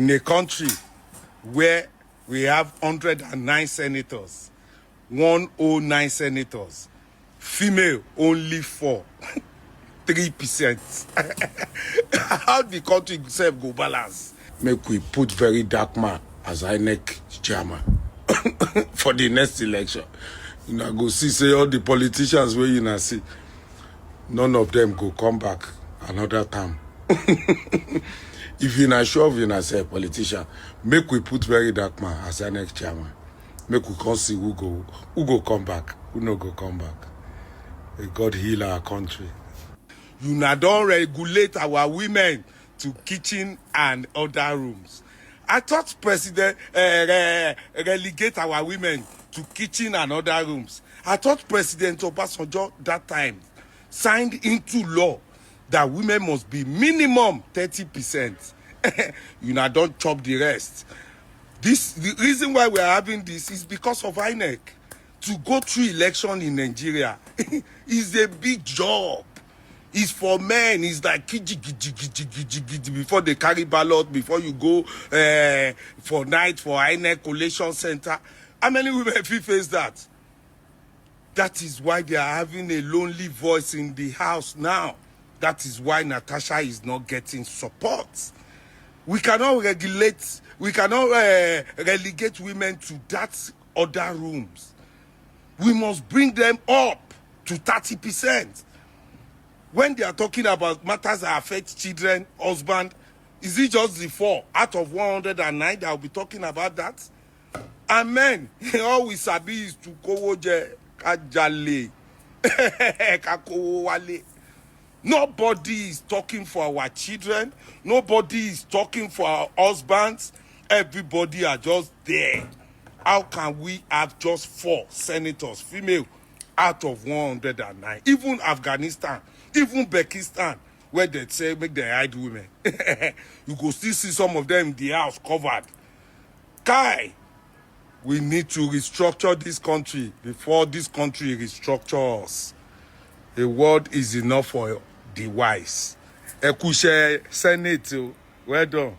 In a country where we have 109 senators, 109 senators, female only 4, 3%. How the country itself go balance? Make we put very dark man as INEC chairman for the next election. You know, go see all the politicians where you know see, none of them go come back another time. If you not sure of yourself, politician, make we put very dark man as our next chairman. Make we come see who go come back, who no go come back. May God heal our country. You not don't regulate our women to kitchen and other rooms. I thought President relegate our women to kitchen and other rooms. I thought President Obasanjo that time signed into law that women must be minimum 30%. You know, don't chop the rest. The reason why we are having this is because of INEC. To go through election in Nigeria is a big job. It's for men. It's like before they carry ballot, before you go for night for INEC collation center. How many women face that? That is why they are having a lonely voice in the house now. That is why Natasha is not getting support. We cannot regulate, we cannot relegate women to that other rooms. We must bring them up to 30%. When they are talking about matters that affect children, husband, is it just the 4 out of 109 that will be talking about that? And men, all we sabi is to kowoje kajale, kakowale. Nobody is talking for our children. Nobody is talking for our husbands. Everybody are just there. How can we have just 4 senators, female, out of 109? Even Afghanistan, even Pakistan, where they say make them hide women. You go still see some of them in the house covered. Kai, we need to restructure this country before this country restructures us. A word is enough for the wise. Ekushe Senate, well done.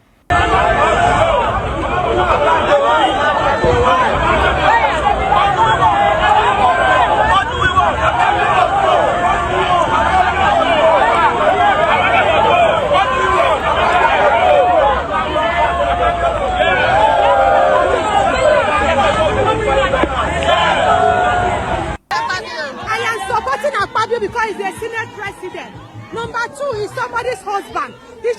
Akpabio because he's a Senate president. Number 2 is somebody's husband. He's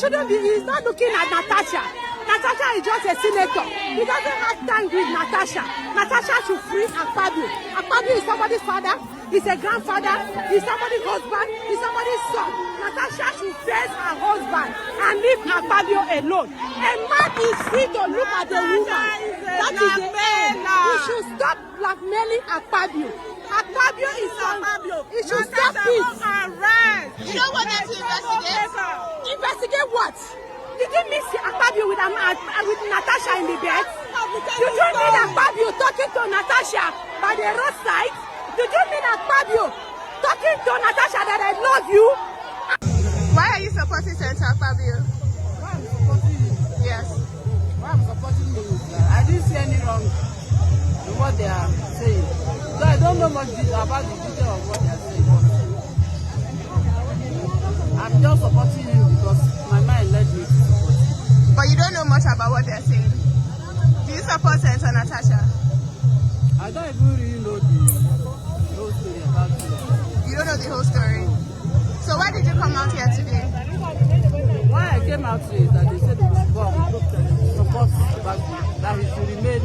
not looking at Natasha. Natasha is just a senator. He doesn't have time with Natasha. Natasha should free Akpabio. Akpabio is somebody's father. He's a grandfather. He's somebody's husband. He's somebody's son. Natasha should face her husband and leave Akpabio alone. A man is free to look at a woman. That is the end. He should stop blackmailing Akpabio. Akpabio is Akpabio. He should stop this. You don't want them to investigate? Investigate what? Did you miss Akpabio with Natasha in the bed? Did you mean Akpabio talking to Natasha by the roadside? Did you mean Akpabio talking to Natasha that I love you? Why are you supporting Senator Akpabio? Why I'm supporting you? Yes. Why I'm supporting you? I didn't see any wrong in what they are saying. So I don't know much about the detail of what they are saying. I'm just supporting you because my mind led me to support you. But you don't know much about what they're saying. Do you support Senator Natasha? I don't even really know the whole story about it. You don't know the whole story? So why did you come out here today? Why I came out today is that they said it was wrong to support that he should remain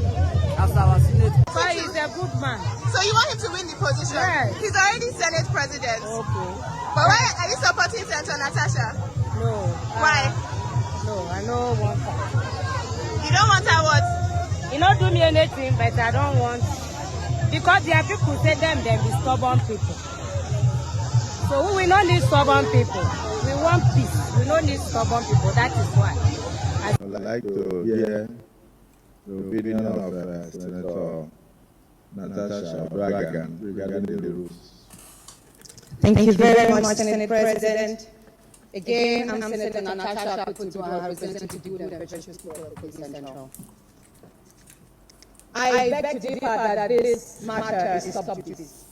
as our senator. So he's a good man. So you want him to win the position? Yes. He's already Senate president. Okay. But why are you supporting Senator Natasha? No. Why? No, I don't want her. You don't want her what? He not do me anything, but I don't want. Because there are people who say them be stubborn people. So we don't need stubborn people. We want peace. We don't need stubborn people. That is why. I'd like to hear the opinion of Senator Natasha regarding the rules. Thank you very much, Senate President. Again, I'm Senator Natasha Akpabio, representing the good and precious people of the Central. I beg to differ that this matter is sub judice,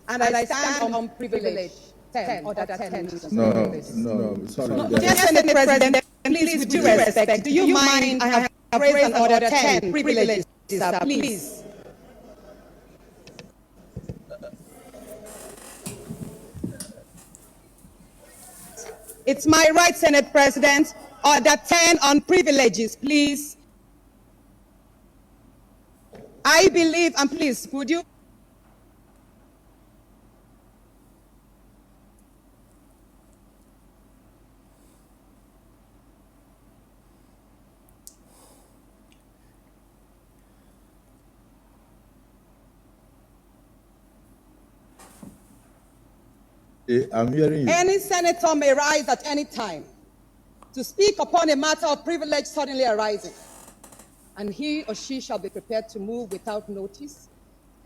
and I stand on privilege 10 or that 10 minutes. No, sorry. Dear Senate President, please, with due respect, do you mind I have raised an order 10 privileges, sir, please? It's my right, Senate President. Order 10 on privileges, please. I believe, and please, would you? I'm hearing you. Any senator may rise at any time to speak upon a matter of privilege suddenly arising, and he or she shall be prepared to move without notice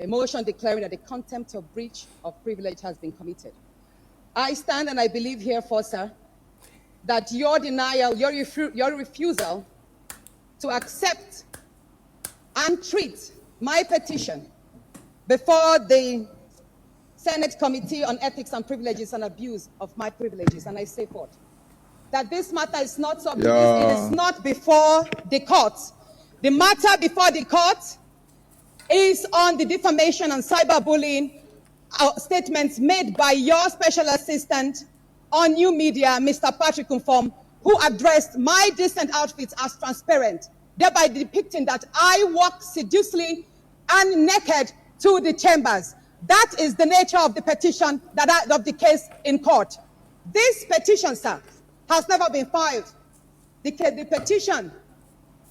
a motion declaring that the contempt or breach of privilege has been committed. I stand and I believe herefore, sir, that your denial, your refusal to accept and treat my petition before the Senate Committee on Ethics and Privileges and Abuse of my privileges, and I say forth that this matter is not it is not before the court. The matter before the court is on the defamation and cyberbullying statements made by your special assistant on new media, Mr. Patrick Umfom, who addressed my decent outfits as transparent, thereby depicting that I walk sedulously and naked to the chambers. That is the nature of the petition of the case in court. This petition, sir, has never been filed. The petition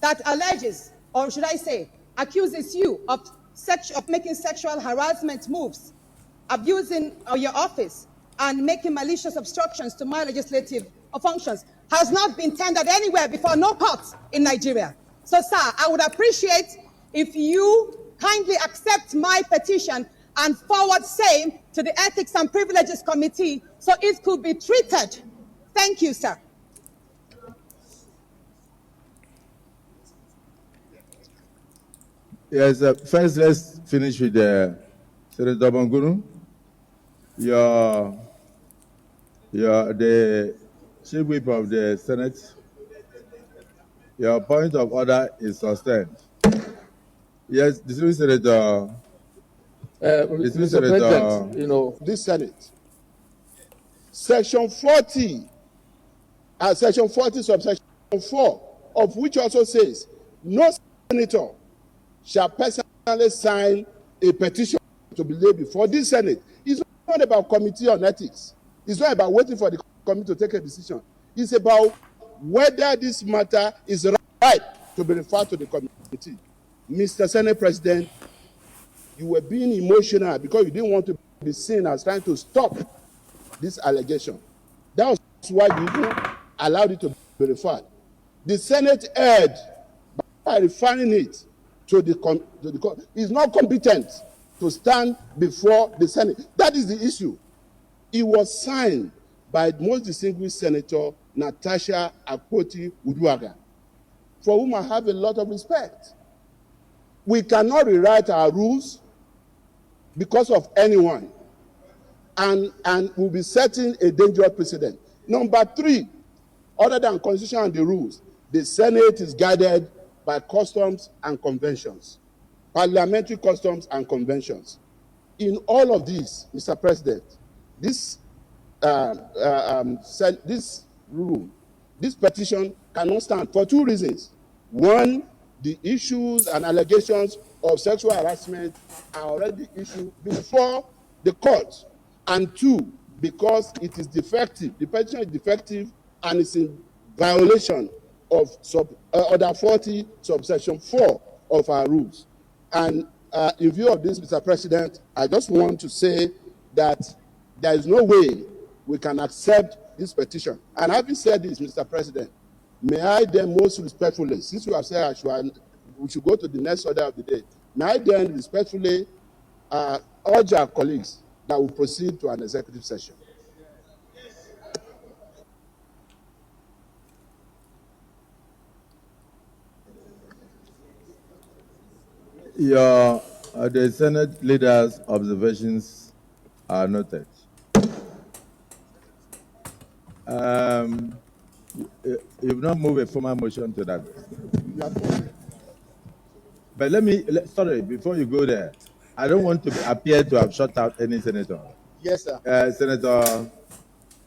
that alleges, or should I say, accuses you of making sexual harassment moves, abusing your office, and making malicious obstructions to my legislative functions has not been tendered anywhere before, no court in Nigeria. So, sir, I would appreciate if you kindly accept my petition and forward same to the Ethics and Privileges Committee so it could be treated. Thank you, sir. Yes, first let's finish with Senator Bangunu. You're the chief whip of the Senate. Your point of order is sustained. Yes, distinguished Senator. Mr. President, this Senate, Section 40, subsection 4, of which also says, no senator shall personally sign a petition to be laid before this Senate. It's not about committee on ethics. It's not about waiting for the committee to take a decision. It's about whether this matter is right to be referred to the committee. Mr. Senate President, you were being emotional because you didn't want to be seen as trying to stop this allegation. That was why you allowed it to be referred. The Senate erred by referring it to the court. It's not competent to stand before the Senate. That is the issue. It was signed by the most distinguished Senator Natasha Akpabio, for whom I have a lot of respect. We cannot rewrite our rules because of anyone, and we'll be setting a dangerous precedent. Number 3, other than Constitution and the rules, the Senate is guided by customs and conventions, parliamentary customs and conventions. In all of these, Mr. President, this petition cannot stand for 2 reasons. 1, the issues and allegations of sexual harassment are already issued before the court. And 2, because it is defective. The petition is defective and it's in violation of Order 40, subsection 4 of our rules. And in view of this, Mr. President, I just want to say that there is no way we can accept this petition. And having said this, Mr. President, may I then most respectfully, since you have said we should go to the next order of the day, may I then respectfully urge our colleagues that we proceed to an executive session. The Senate leader's observations are noted. You've not moved a formal motion to that. But sorry, before you go there, I don't want to appear to have shut out any senator. Yes, sir. Senator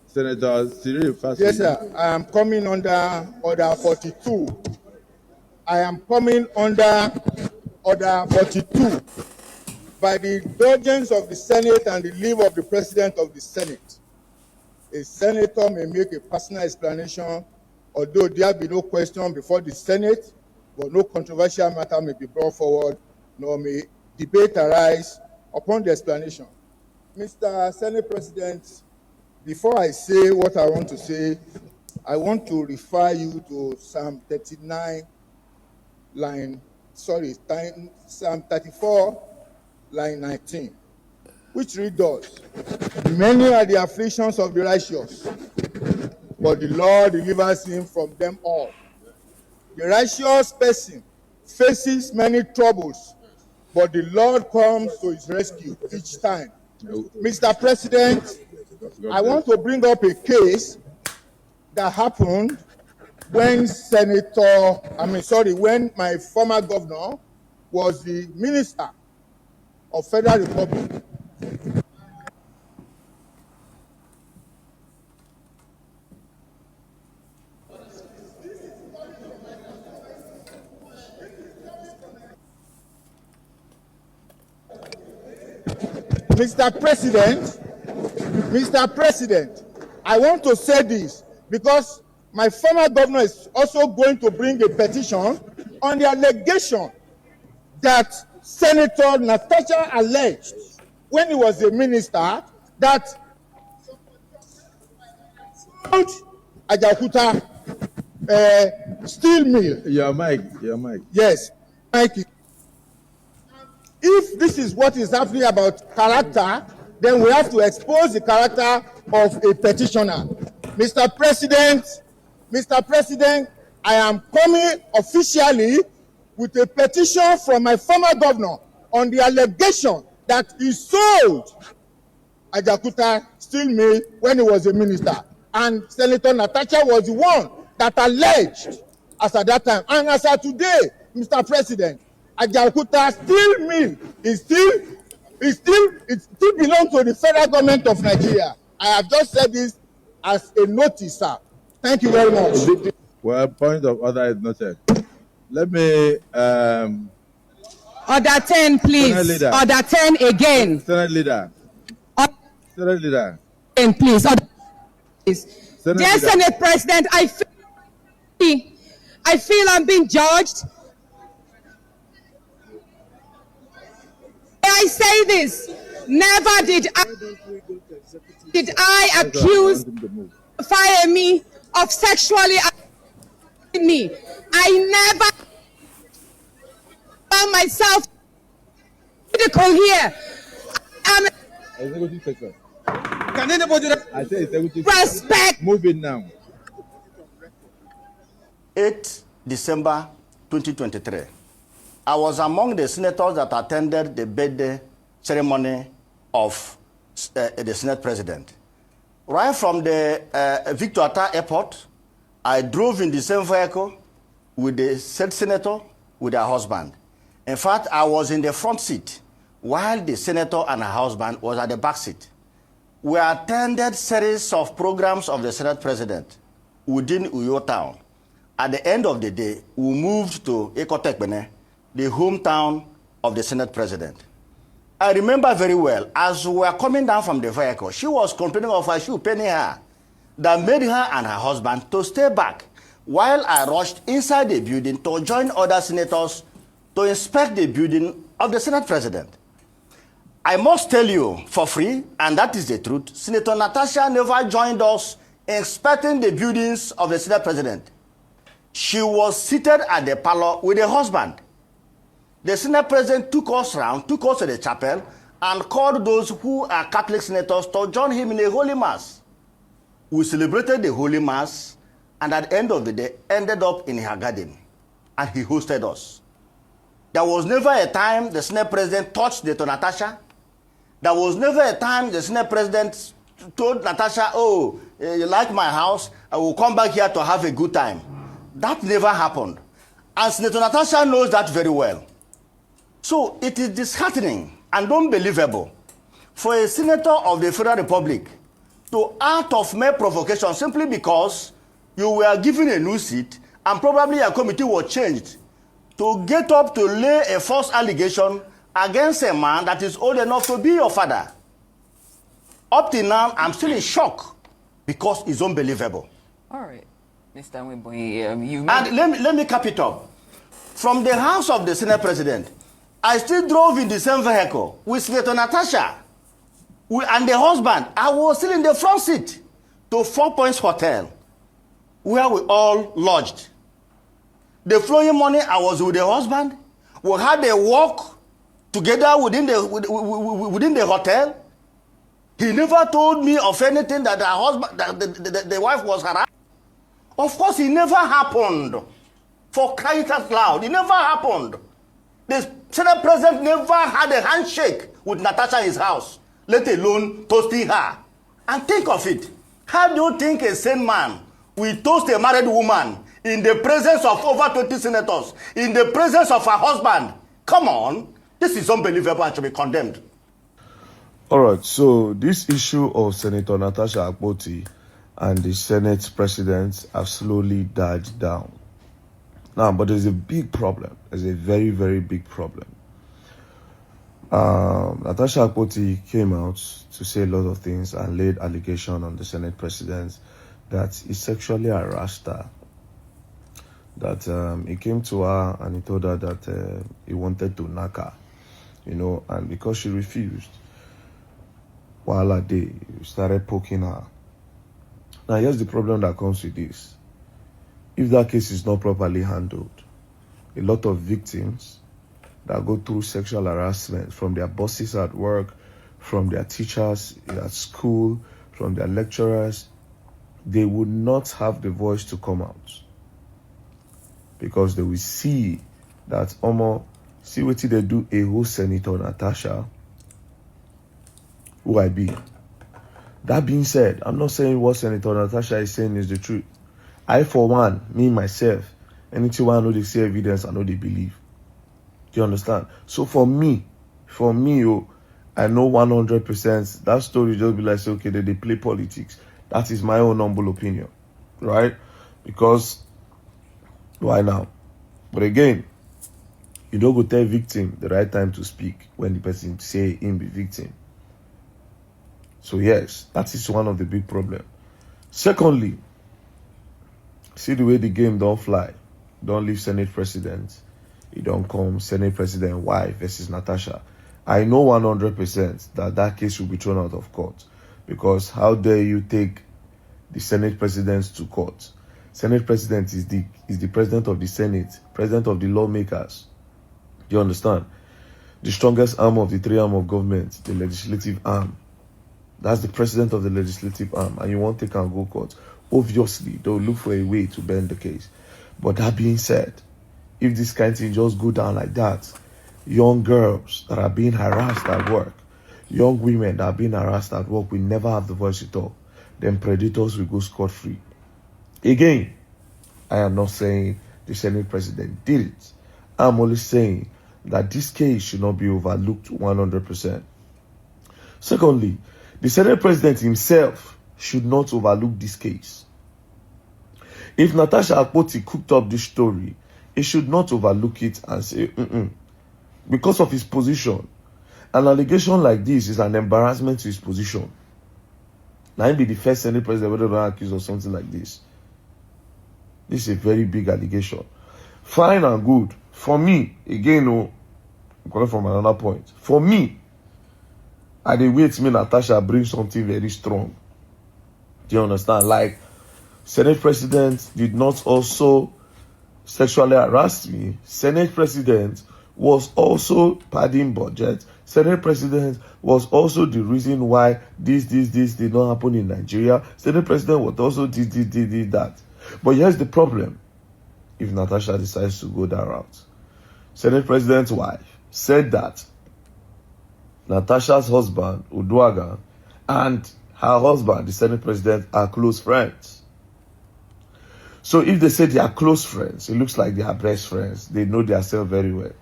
Cyril Fassi. Yes, sir. I am coming under Order 42. I am coming under Order 42. By the indulgence of the Senate and the leave of the President of the Senate, a senator may make a personal explanation, although there be no question before the Senate, but no controversial matter may be brought forward, nor may debate arise upon the explanation. Mr. Senate President, before I say what I want to say, I want to refer you to Psalm 34, line 19, which reads thus: many are the afflictions of the righteous, but the Lord delivers him from them all. The righteous person faces many troubles, but the Lord comes to his rescue each time. Mr. President, I want to bring up a case that happened when when my former governor was the Minister of Federal Republic. Mr. President, I want to say this because my former governor is also going to bring a petition on the allegation that Senator Natasha alleged when he was a minister that Ajakuta steel mill. Your mic. Yes, mic. If this is what is happening about character, then we have to expose the character of a petitioner. Mr. President, I am coming officially with a petition from my former governor on the allegation that he sold Ajakuta steel mill when he was a minister. And Senator Natasha was the one that alleged as at that time. And as of today, Mr. President, Ajakuta steel mill it still belongs to the federal government of Nigeria. I have just said this as a notice, sir. Thank you very much. Well, point of order is noted. Let me Order 10, please. Order 10 again. Senate leader. Senate leader. 10, please. Order, please. Dear Senate President, I feel I'm being judged. I say this, never did I accuse me of sexually assaulting me. I never found myself critical here. Can anybody respect? Move it now. 8 December 2023. I was among the senators that attended the birthday ceremony of the Senate President. Right from the Victor Atta Airport, I drove in the same vehicle with the said senator, with her husband. In fact, I was in the front seat while the senator and her husband was at the back seat. We attended series of programs of the Senate President within Uyo town. At the end of the day, we moved to Ekotekbene, the hometown of the Senate President. I remember very well, as we were coming down from the vehicle, she was complaining of a shoe penny her that made her and her husband to stay back while I rushed inside the building to join other senators to inspect the building of the Senate President. I must tell you for free, and that is the truth, Senator Natasha never joined us inspecting the buildings of the Senate President. She was seated at the parlor with her husband. The Senate President took us around, took us to the chapel, and called those who are Catholic senators to join him in a Holy Mass. We celebrated the Holy Mass, and at the end of the day, ended up in her garden, and he hosted us. There was never a time the Senate President touched Natasha. There was never a time the Senate President told Natasha, oh, you like my house, I will come back here to have a good time. That never happened. And Senator Natasha knows that very well. So it is disheartening and unbelievable for a senator of the Federal Republic to act of mere provocation simply because you were given a new seat and probably a committee was changed to get up to lay a false allegation against a man that is old enough to be your father. Up till now, I'm still in shock because it's unbelievable. All right, Mr. Nweboye, you... And let me cap it up. From the house of the Senate President, I still drove in the same vehicle with Senator Natasha and the husband. I was still in the front seat to 4 Points Hotel, where we all lodged. The following morning, I was with the husband. We had a walk together within the hotel. He never told me of anything that the husband, that the wife was harassed. Of course, it never happened. For crying out loud, it never happened. The Senate President never had a handshake with Natasha in his house, let alone toasting her. And think of it. How do you think a sane man will toast a married woman in the presence of over 20 senators, in the presence of her husband? Come on. This is unbelievable and should be condemned. All right, so this issue of Senator Natasha Akpabio and the Senate President have slowly died down. Now, but there's a big problem. There's a very, very big problem. Natasha Akpabio came out to say a lot of things and laid allegation on the Senate President that he sexually harassed her. That he came to her and he told her that he wanted to knock her, you know, and because she refused, while a day, he started poking her. Now, here's the problem that comes with this. If that case is not properly handled, a lot of victims that go through sexual harassment from their bosses at work, from their teachers at school, from their lecturers, they would not have the voice to come out. Because they will see that, see what they do a whole Senator Natasha, who I be. That being said, I'm not saying what Senator Natasha is saying is the truth. I, for one, me, myself, anything I know they see evidence, I know they believe. Do you understand? So for me, I know 100% that story just be like, say, okay, they play politics. That is my own humble opinion, right? Because, why now? But again, you don't go tell victim the right time to speak when the person say him be victim. So yes, that is one of the big problems. Secondly, see the way the game don't fly. Don't leave Senate President. It don't come Senate President wife versus Natasha. I know 100% that case will be thrown out of court. Because how dare you take the Senate President to court? Senate President is the President of the Senate, President of the lawmakers. Do you understand? The strongest arm of the three arm of government, the legislative arm. That's the President of the legislative arm. And you want to take and go court. Obviously, they'll look for a way to bend the case. But that being said, if this kind of thing just go down like that, young girls that are being harassed at work, young women that are being harassed at work will never have the voice to talk. Then predators will go scot-free. Again, I am not saying the Senate President did it. I'm only saying that this case should not be overlooked 100%. Secondly, the Senate President himself should not overlook this case. If Natasha Akpabio cooked up this story, he should not overlook it and say, because of his position. An allegation like this is an embarrassment to his position. Now, he'll be the first Senate President who ever accused of something like this. This is a very big allegation. Fine and good. For me, again, I'm coming from another point. For me, I did wait me Natasha bring something very strong. Do you understand? Like, Senate President did not also sexually harass me. Senate President was also padding budget. Senate President was also the reason why this did not happen in Nigeria. Senate President was also did that. But here's the problem. If Natasha decides to go that route, Senate President's wife, said that Natasha's husband, Uduaga, and her husband, the Senate President, are close friends. So if they say they are close friends, it looks like they are best friends. They know themselves very well.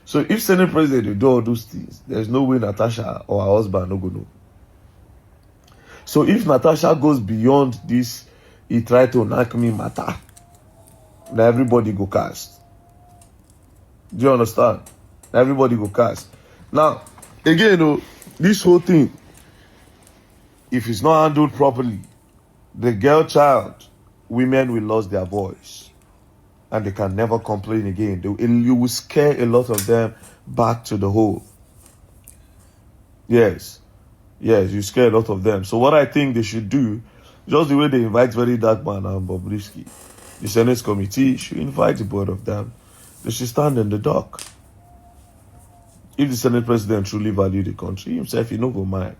So if Senate President will do all those things, there's no way Natasha or her husband no go know. So if Natasha goes beyond this, he try to knock me matter, now everybody go cast. Do you understand? Everybody go cast. Now, again, this whole thing, if it's not handled properly, the girl child, women will lose their voice. And they can never complain again. You will scare a lot of them back to the hole. Yes. Yes, you scare a lot of them. So what I think they should do, just the way they invite Very Dark Man and Bobrisky, the Senate committee should invite the both of them. They should stand in the dock. If the Senate President truly value the country, himself, he no go mind.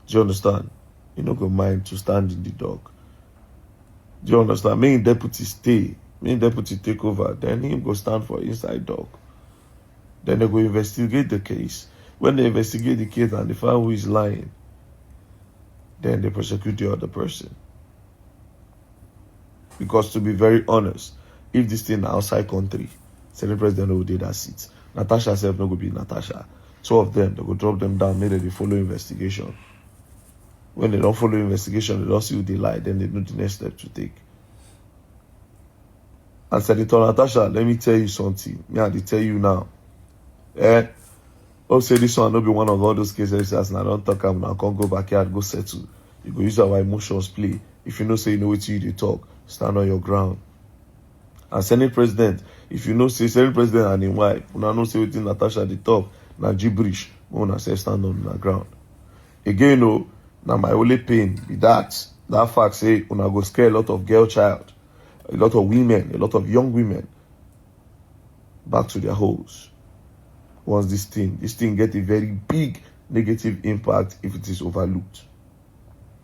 Do you understand? He no go mind to stand in the dock. Do you understand? Main deputy stay. Main deputy take over. Then him go stand for inside dock. Then they go investigate the case. When they investigate the case and they find who is lying, then they prosecute the other person. Because to be very honest, if this thing outside country, Senate President will do that seat. Natasha herself no go be Natasha. Two of them, they go drop them down, maybe they follow investigation. When they don't follow investigation, they don't see who they lie, then they know the next step to take. And Senator Natasha, let me tell you something. Me, I tell you now. Oh, say this one will be one of all those cases as I don't talk, I can't go back here and go settle. You go use our emotions play. If you know, say you know what you talk, stand on your ground. And Senate President, if you know, say Senate President and his wife, una know say within Natasha the top, na gibberish, una say stand on the ground. Again, now my only pain be that fact say una go scare a lot of girl child, a lot of women, a lot of young women back to their holes. Once this thing get a very big negative impact if it is overlooked.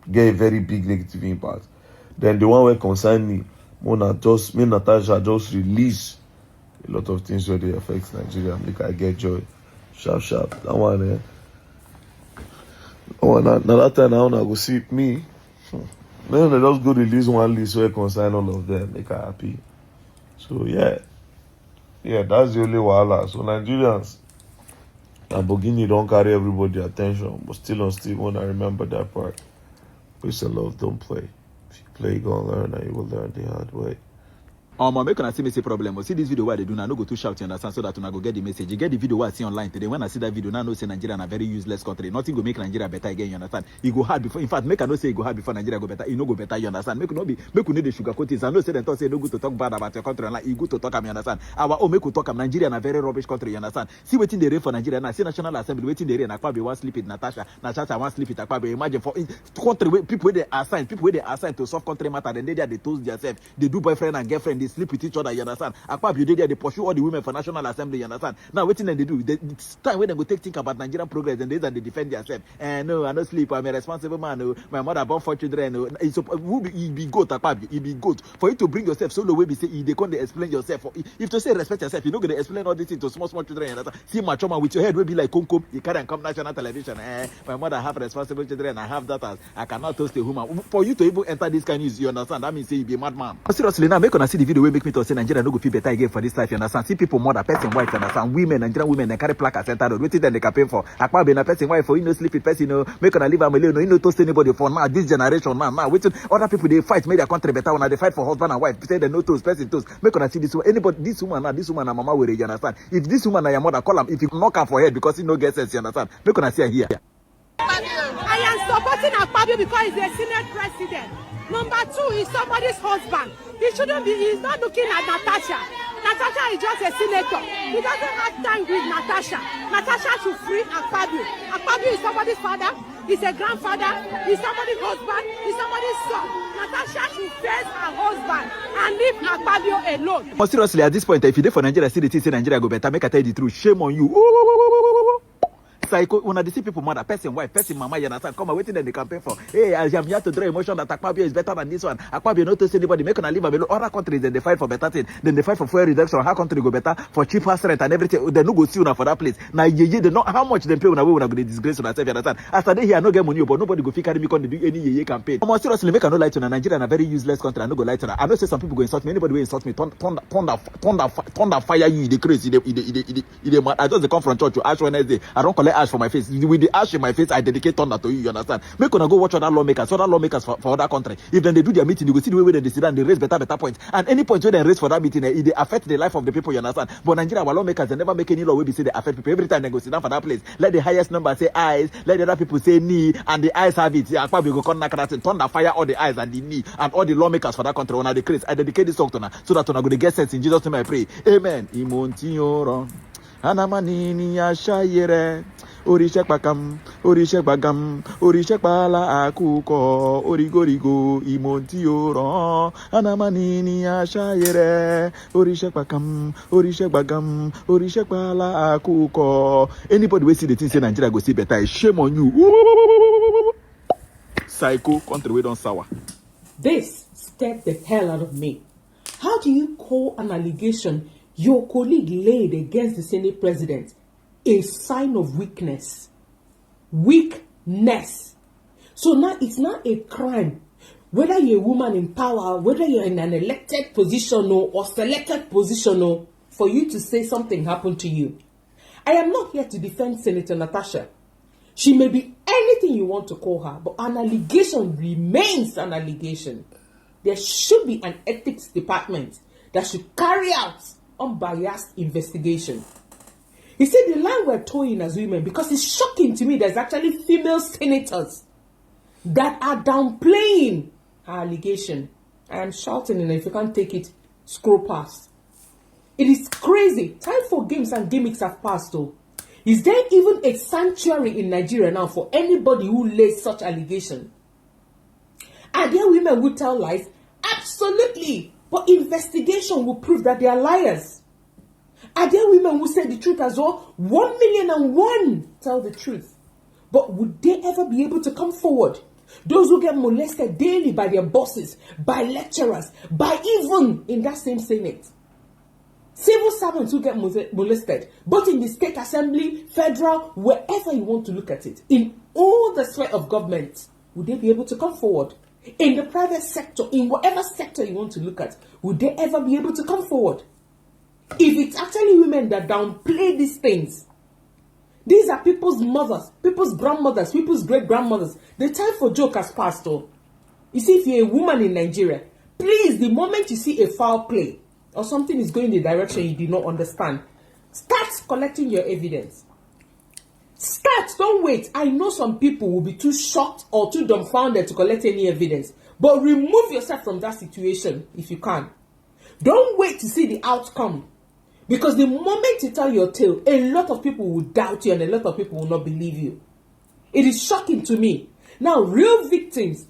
Get a very big negative impact. Then the one where concern me, Natasha just release a lot of things where they affect Nigeria. Make I get joy. Sharp. That one, now that time I wanna go see me. Then they just go release one list where concern all of them. Make her happy. So yeah, that's the only wahala. So Nigerians, Lamborghini don't carry everybody attention, but still want to remember that part. Peace and love, don't play. If you play, you're going to learn, and you will learn the hard way. Make una see me say problem. See this video where they do now, no go too shout, you understand, so that una go get the message. You get the video where I see online today. When I see that video, now I know say Nigeria is a very useless country. Nothing go make Nigeria better again, you understand. It go hard before. In fact, make I know say it go hard before Nigeria go better. It no go better, you understand. Make we need the sugar coatings. I know say them talk say no good to talk bad about your country, and like it good to talk, you understand. Make we talk. Nigeria is a very rubbish country, you understand. See waiting the rain for Nigeria now. See National Assembly waiting the rain. Akpabio want sleep with Natasha want sleep with Akpabio. Imagine for country where people they assign to solve country matter. Then they toast themselves. They do boyfriend and girlfriend. They sleep with each other. You understand? Akpabio they pursue all the women for National Assembly. You understand? Now waiting then they do. It's time when they go think about Nigerian progress and they defend themselves. No, I don't sleep. I'm a responsible man. No. My mother born 4 children. No. He be goat, Akpabio. He be goat. For you to bring yourself so low way, be say they can't explain yourself. If to say respect yourself, you're not gonna explain all this things to small children. You understand? See my choma with your head will be like Konko. You can't come national television. My mother have responsible children. I have daughters. I cannot toast a woman. For you to even enter this kind of news, you understand? That means say you be a madman. Seriously, now make una see the video where make me to say Nigeria no go feel better again for this life. You understand? See people mother, person wife, you understand? Women, Nigerian women, they carry placards center road. Waiting then they campaign for. Akpabio na person wife for you no sleep with person, make una leave am alone. You no toast anybody for now. This generation now. Waiting other people they fight, make their country better. When they fight for husband and wife, say they no toast, person toast. Make una see this one. Anybody, this woman na mama will you understand? If this woman na your mother, call him. If you knock her for head because he no get sense, you understand? Make una see her here. I am supporting Akpabio because he's a Senate president. Number 2 is somebody's husband. He's not looking at Natasha. Natasha is just a senator. He doesn't have time with Natasha. Natasha should free Akpabio. Akpabio is somebody's father. He's a grandfather. He's somebody's husband. He's somebody's son. Natasha should face her husband and leave Akpabio alone. But seriously, at this point, if you did for Nigeria, see the thing say Nigeria go better, make I tell you the truth. Shame on you. Psycho, when they see people mother, person wife, person mama, you understand? Come and waiting in the campaign for. Hey, I am here to draw emotion that Akpabio is better than this one. Akpabio not to see anybody make a live below other countries. Then they fight for better thing. Then they fight for fuel reduction. How country go better for cheaper rent and everything. They no go see una for that place. Now they know how much they pay when we going to disgrace on ourselves. You understand? After they here no get money, but nobody go fit carry me on do any campaign. I'm seriously make no lie to Nigeria and a very useless country. I no go lie to that. I know say some people go insult me. Anybody will insult me. Thunder fire you. The crazy. I just come from church to Ash Wednesday. I don't collect ash for my face. With the ash in my face, I dedicate thunder to you. You understand? Make gonna go watch other lawmakers for other country. If then they do their meeting, you go see the way they sit down, they raise better points. And any point where they raise for that meeting, it affect the life of the people. You understand? But Nigeria, our lawmakers, they never make any law where they say they affect people. Every time they go sit down for that place, let the highest number say eyes, let the other people say knee, and the eyes have it. Yeah, probably go knock that thunder fire all the eyes and the knee and all the lawmakers for that country. When I decrease, I dedicate this song to her so that when I go to get sense in Jesus' name I pray. Amen. Imontioro. Anamanini ashayere. Orishek bagam, orishek bala akuko, origorigo, imontioro, anamanini ashayere, orishek bagam, orishek bala akuko. Anybody we see the thing say Nigeria go see better, shame on you. Psycho country we don't sour. This scared the hell out of me. How do you call an allegation your colleague laid against the Senate president a sign of weakness? Weakness. So now it's not a crime, whether you're a woman in power, whether you're in an elected position or selected position, for you to say something happened to you. I am not here to defend Senator Natasha. She may be anything you want to call her, but an allegation remains an allegation. There should be an ethics department that should carry out unbiased investigation. You see, the line we're towing as women, because it's shocking to me, there's actually female senators that are downplaying her allegation. I am shouting, and if you can't take it, scroll past. It is crazy. Time for games and gimmicks have passed, though. Is there even a sanctuary in Nigeria now for anybody who lays such allegation? Are there women who tell lies? Absolutely. But investigation will prove that they are liars. Are there women who say the truth as well? 1,000,001 tell the truth. But would they ever be able to come forward? Those who get molested daily by their bosses, by lecturers, by even in that same Senate. Civil servants who get molested, both in the state assembly, federal, wherever you want to look at it, in all the sphere of government, would they be able to come forward? In the private sector, in whatever sector you want to look at, would they ever be able to come forward? If it's actually women that downplay these things, these are people's mothers, people's grandmothers, people's great-grandmothers. The time for joke has passed, though. You see, if you're a woman in Nigeria, please, the moment you see a foul play, or something is going in the direction you do not understand, start collecting your evidence. Start, don't wait. I know some people will be too shocked or too dumbfounded to collect any evidence, but remove yourself from that situation if you can. Don't wait to see the outcome, because the moment you tell your tale, a lot of people will doubt you and a lot of people will not believe you. It is shocking to me. Now, real victims,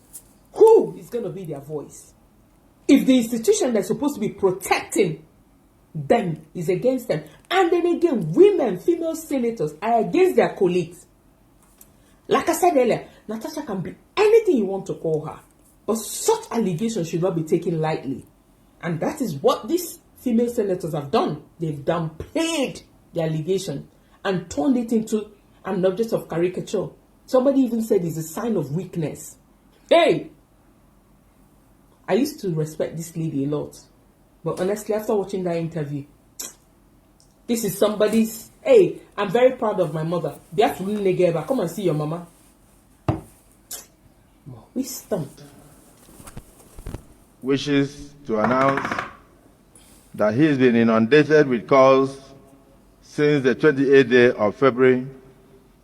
who is going to be their voice? If the institution that's supposed to be protecting them is against them, and then again, women, female senators are against their colleagues. Like I said earlier, Natasha can be anything you want to call her, but such allegations should not be taken lightly. And that is what these female senators have done. They've downplayed the allegation and turned it into an object of caricature. Somebody even said it's a sign of weakness. Hey! I used to respect this lady a lot. But honestly, after watching that interview, this is somebody's... Hey, I'm very proud of my mother. Come and see your mama. Wisdom. Wishes to announce that he's been inundated with calls since the 28th day of February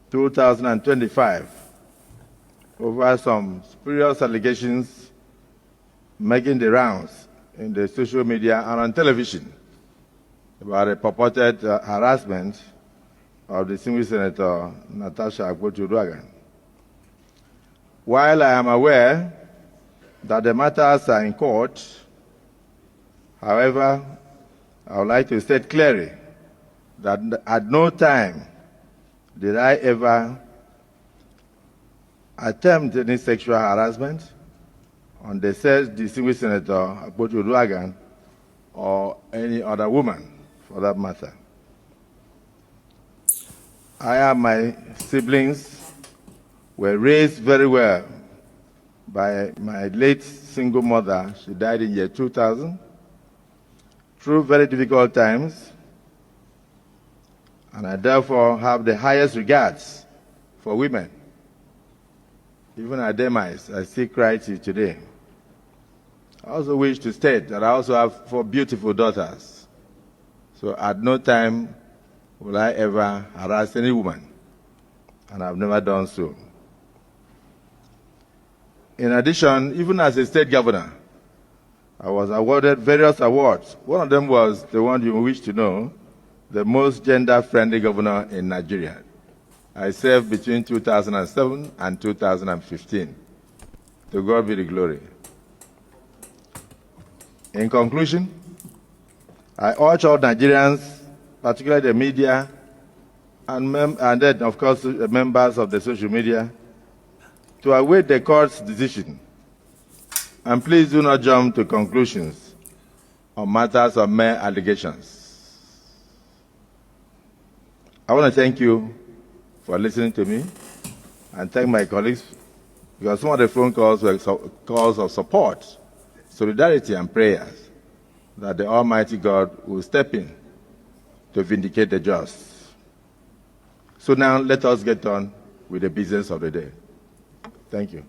2025 over some spurious allegations making the rounds in the social media and on television about a purported harassment of distinguished Senator Natasha Akpabio. While I am aware that the matters are in court, however, I would like to state clearly that at no time did I ever attempt any sexual harassment on the said distinguished Senator Akpabio or any other woman, for that matter. I and my siblings were raised very well by my late single mother. She died in year 2000, through very difficult times, and I therefore have the highest regards for women. Even at demise, I still cry to you today. I also wish to state that I also have 4 beautiful daughters. So at no time will I ever harass any woman, and I've never done so. In addition, even as a state governor, I was awarded various awards. One of them was the one you wish to know, the most gender-friendly governor in Nigeria. I served between 2007 and 2015. To God be the glory. In conclusion, I urge all Nigerians, particularly the media, and then, of course, members of the social media, to await the court's decision. And please do not jump to conclusions on matters of mere allegations. I want to thank you for listening to me, and thank my colleagues, because some of the phone calls were calls of support, solidarity, and prayers that the Almighty God will step in to vindicate the just. So now let us get on with the business of the day. Thank you.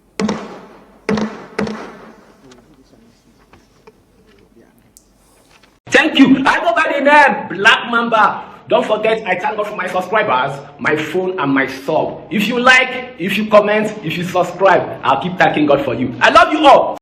Thank you. I go by the name Black Mamba. Don't forget, I thank God for my subscribers, my phone, and my sub. If you like, if you comment, if you subscribe, I'll keep thanking God for you. I love you all.